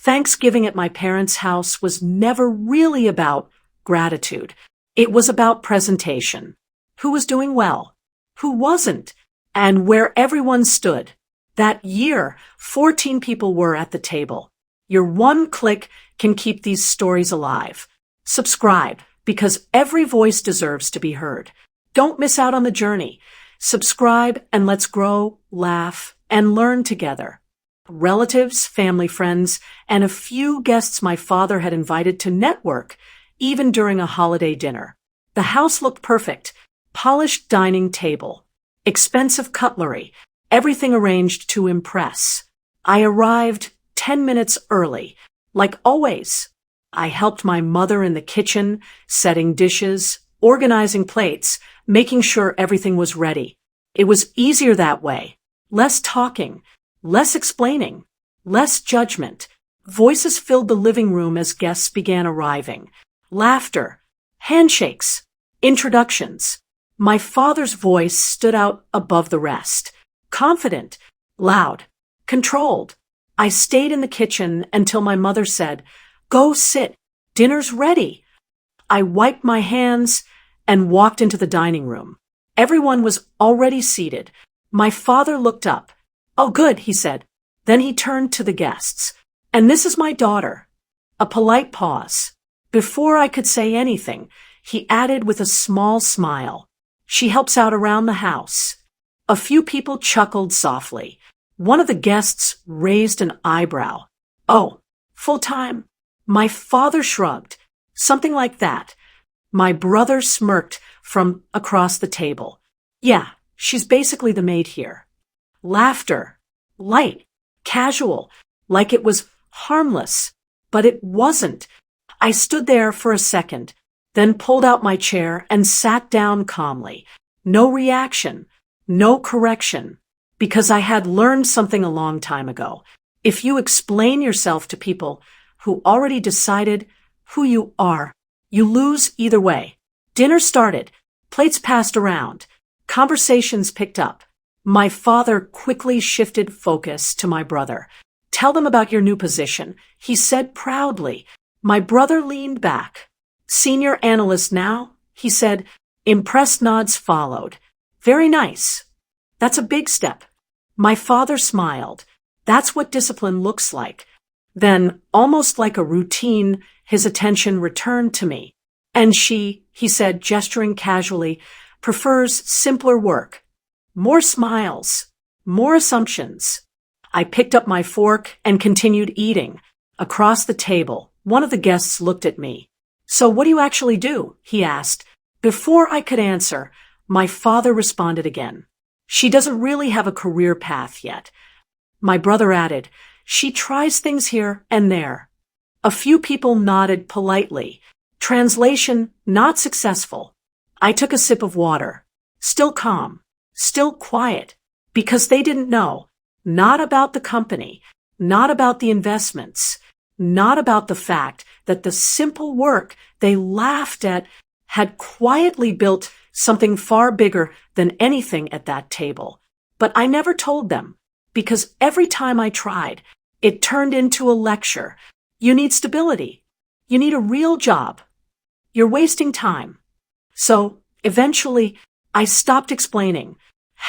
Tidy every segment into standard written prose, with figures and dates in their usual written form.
Thanksgiving at my parents' house was never really about gratitude. It was about presentation. Who was doing well? Who wasn't? And where everyone stood. That year, 14 people were at the table. Your one click can keep these stories alive. Subscribe, because every voice deserves to be heard. Don't miss out on the journey. Subscribe and let's grow, laugh, and learn together. Relatives, family, friends, and a few guests my father had invited to network, even during a holiday dinner. The house looked perfect. Polished dining table. Expensive cutlery. Everything arranged to impress. I arrived 10 minutes early. Like always, I helped my mother in the kitchen, setting dishes, organizing plates, making sure everything was ready. It was easier that way. Less talking, less explaining, less judgment. Voices filled the living room as guests began arriving. Laughter, handshakes, introductions. My father's voice stood out above the rest. Confident, loud, controlled. I stayed in the kitchen until my mother said, "Go sit, dinner's ready." I wiped my hands and walked into the dining room. Everyone was already seated. My father looked up. "Oh, good," he said. Then he turned to the guests. "And this is my daughter." A polite pause. Before I could say anything, he added with a small smile, "She helps out around the house." A few people chuckled softly. One of the guests raised an eyebrow. "Oh, full-time?" My father shrugged. "Something like that." My brother smirked from across the table. "Yeah, she's basically the maid here." Laughter. Light. Casual. Like it was harmless. But it wasn't. I stood there for a second, then pulled out my chair and sat down calmly. No reaction. No correction. Because I had learned something a long time ago. If you explain yourself to people who already decided who you are, you lose either way. Dinner started. Plates passed around. Conversations picked up. My father quickly shifted focus to my brother. "Tell them about your new position," he said proudly. My brother leaned back. "Senior analyst now?" he said. Impressed nods followed. "Very nice. That's a big step." My father smiled. "That's what discipline looks like." Then, almost like a routine, his attention returned to me. "And she," he said, gesturing casually, "prefers simpler work. More smiles. More assumptions." I picked up my fork and continued eating. Across the table, one of the guests looked at me. "So what do you actually do?" he asked. Before I could answer, my father responded again. "She doesn't really have a career path yet." My brother added, "She tries things here and there." A few people nodded politely. Translation, not successful. I took a sip of water. Still calm. Still quiet. Because they didn't know. Not about the company. Not about the investments. Not about the fact that the simple work they laughed at had quietly built something far bigger than anything at that table. But I never told them, because every time I tried, it turned into a lecture. You need stability. You need a real job. You're wasting time. So, eventually, I stopped explaining.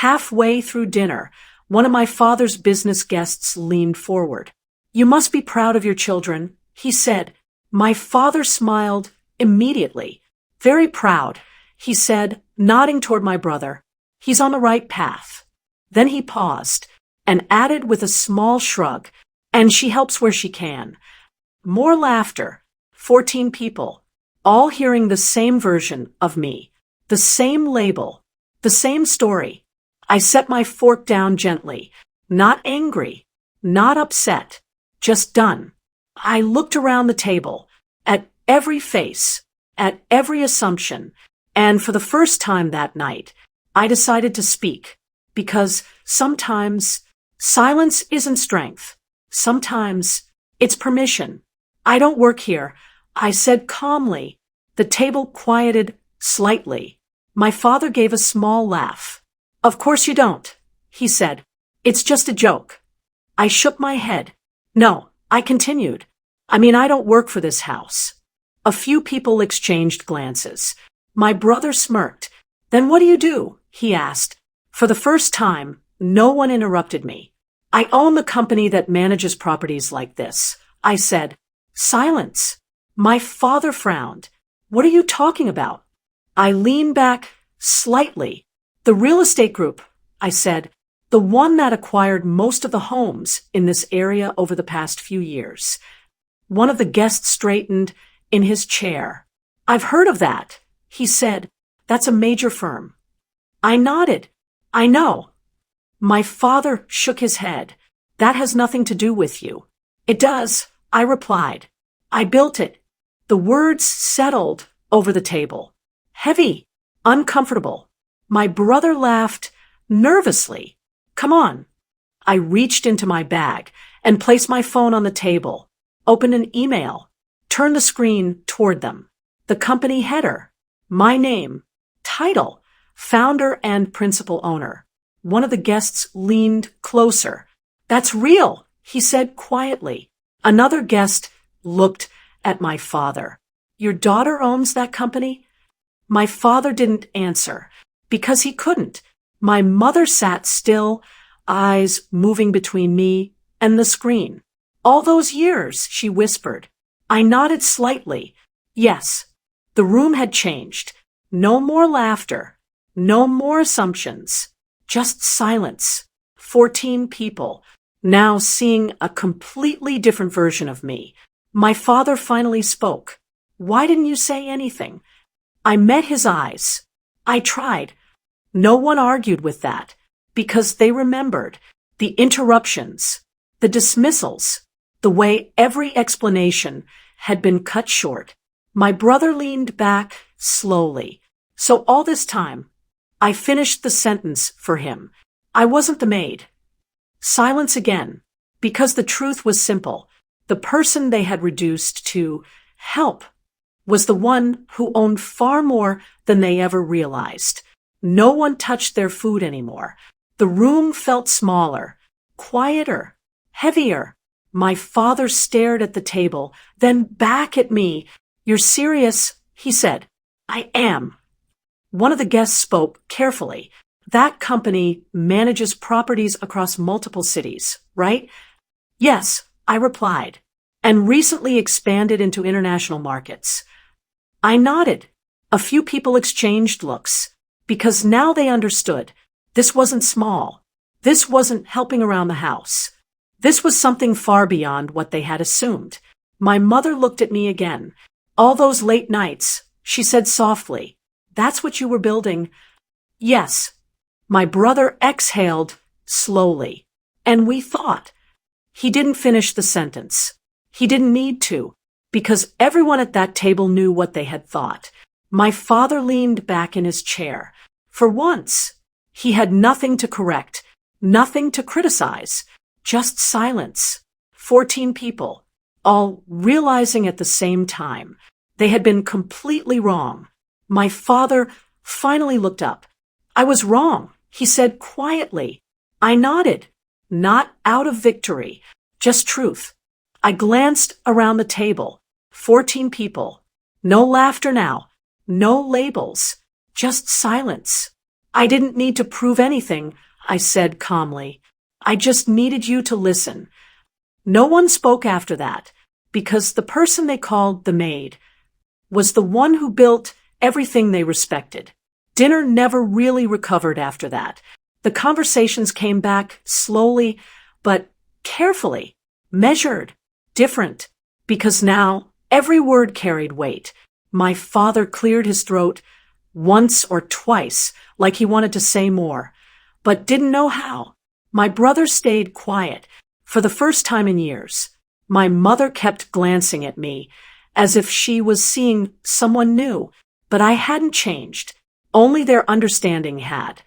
Halfway through dinner, one of my father's business guests leaned forward. "You must be proud of your children," he said. My father smiled immediately. "Very proud," he said, nodding toward my brother. "He's on the right path." Then he paused and added with a small shrug, "And she helps where she can." More laughter. 14 people, all hearing the same version of me, the same label, the same story. I set my fork down gently, not angry, not upset, just done. I looked around the table, at every face, at every assumption, and for the first time that night, I decided to speak, because sometimes silence isn't strength. Sometimes it's permission. "I don't work here," I said calmly. The table quieted slightly. My father gave a small laugh. "Of course you don't," he said. "It's just a joke." I shook my head. "No, I continued. I don't work for this house. A few people exchanged glances. My brother smirked. Then what do you do? He asked. For the first time, no one interrupted me. I own the company that manages properties like this. I said. Silence. My father frowned. What are you talking about? I leaned back slightly. The real estate group, I said. The one that acquired most of the homes in this area over the past few years. One of the guests straightened in his chair. I've heard of that, he said. That's a major firm. I nodded. I know. My father shook his head. That has nothing to do with you. It does, I replied. I built it. The words settled over the table. Heavy, uncomfortable. My brother laughed nervously. Come on. I reached into my bag and placed my phone on the table, opened an email, turned the screen toward them. The company header, my name, title, founder and principal owner. One of the guests leaned closer. That's real, he said quietly. Another guest looked at my father. Your daughter owns that company? My father didn't answer because he couldn't. My mother sat still, eyes moving between me and the screen. All those years, she whispered. I nodded slightly. Yes. The room had changed. No more laughter. No more assumptions. Just silence. 14 people, now seeing a completely different version of me. My father finally spoke. Why didn't you say anything? I met his eyes. I tried. No one argued with that, because they remembered the interruptions, the dismissals, the way every explanation had been cut short. My brother leaned back slowly. So all this time, I finished the sentence for him. I wasn't the maid. Silence again, because the truth was simple. The person they had reduced to help was the one who owned far more than they ever realized. No one touched their food anymore. The room felt smaller, quieter, heavier. My father stared at the table, then back at me. You're serious? He said. I am. One of the guests spoke carefully. That company manages properties across multiple cities, right? Yes, I replied, and recently expanded into international markets. I nodded. A few people exchanged looks, because now they understood. This wasn't small. This wasn't helping around the house. This was something far beyond what they had assumed. My mother looked at me again. All those late nights, she said softly. That's what you were building? Yes. My brother exhaled slowly. And we thought. He didn't finish the sentence. He didn't need to, because everyone at that table knew what they had thought. My father leaned back in his chair. For once, he had nothing to correct, nothing to criticize, just silence. 14 people, all realizing at the same time they had been completely wrong. My father finally looked up. I was wrong, he said quietly. I nodded, not out of victory, just truth. I glanced around the table. 14 people. No laughter now. No labels. Just silence. I didn't need to prove anything, I said calmly. I just needed you to listen. No one spoke after that, because the person they called the maid was the one who built everything they respected. Dinner never really recovered after that. The conversations came back slowly, but carefully, measured, different, because now every word carried weight. My father cleared his throat once or twice, like he wanted to say more, but didn't know how. My brother stayed quiet. For the first time in years, my mother kept glancing at me as if she was seeing someone new, but I hadn't changed. Only their understanding had.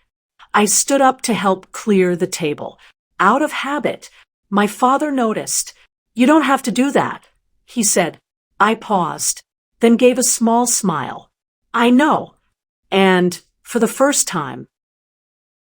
I stood up to help clear the table. Out of habit, my father noticed. You don't have to do that, he said. I paused, then gave a small smile. I know. And for the first time,